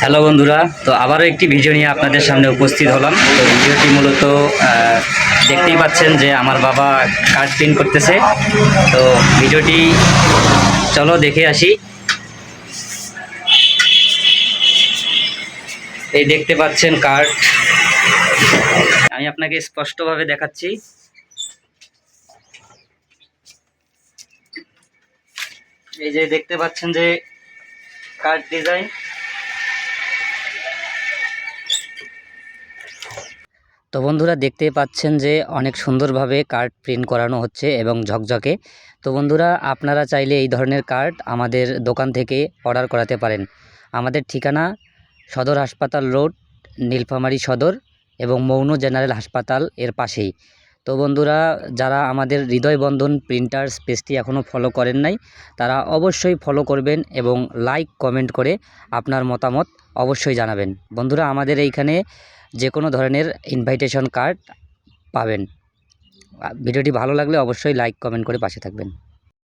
Hello বন্ধুরা, তো আবারও একটি ভিডিও নিয়ে আপনাদের সামনে উপস্থিত হলাম। তো ভিডিওটি মূলত দেখতেই পাচ্ছেন যে আমার বাবা কার্ড প্রিন্ট করতেছে। তো ভিডিওটি চলো দেখে আসি। এই দেখতে পাচ্ছেন কার্ড, আমি আপনাকে স্পষ্টভাবে দেখাচ্ছি। এই যে দেখতে পাচ্ছেন যে কার্ড ডিজাইন। তো বন্ধুরা দেখতেই পাচ্ছেন যে অনেক সুন্দরভাবে কার্ড প্রিন্ট করানো হচ্ছে এবং ঝকঝকে। তো বন্ধুরা আপনারা চাইলে এই ধরনের কার্ড আমাদের দোকান থেকে অর্ডার করাতে পারেন। আমাদের ঠিকানা সদর হাসপাতাল রোড, নীলফামারী সদর এবং মৌন জেনারেল হাসপাতাল এর পাশেই। তো বন্ধুরা যারা আমাদের হৃদয়বন্ধন প্রিন্টার্স পেজটি এখনও ফলো করেন নাই, তারা অবশ্যই ফলো করবেন এবং লাইক কমেন্ট করে আপনার মতামত অবশ্যই জানাবেন। বন্ধুরা আমাদের এইখানে যে কোনো ধরনের ইনভাইটেশন কার্ড পাবেন। ভিডিওটি ভালো লাগলে অবশ্যই লাইক কমেন্ট করে পাশে থাকবেন।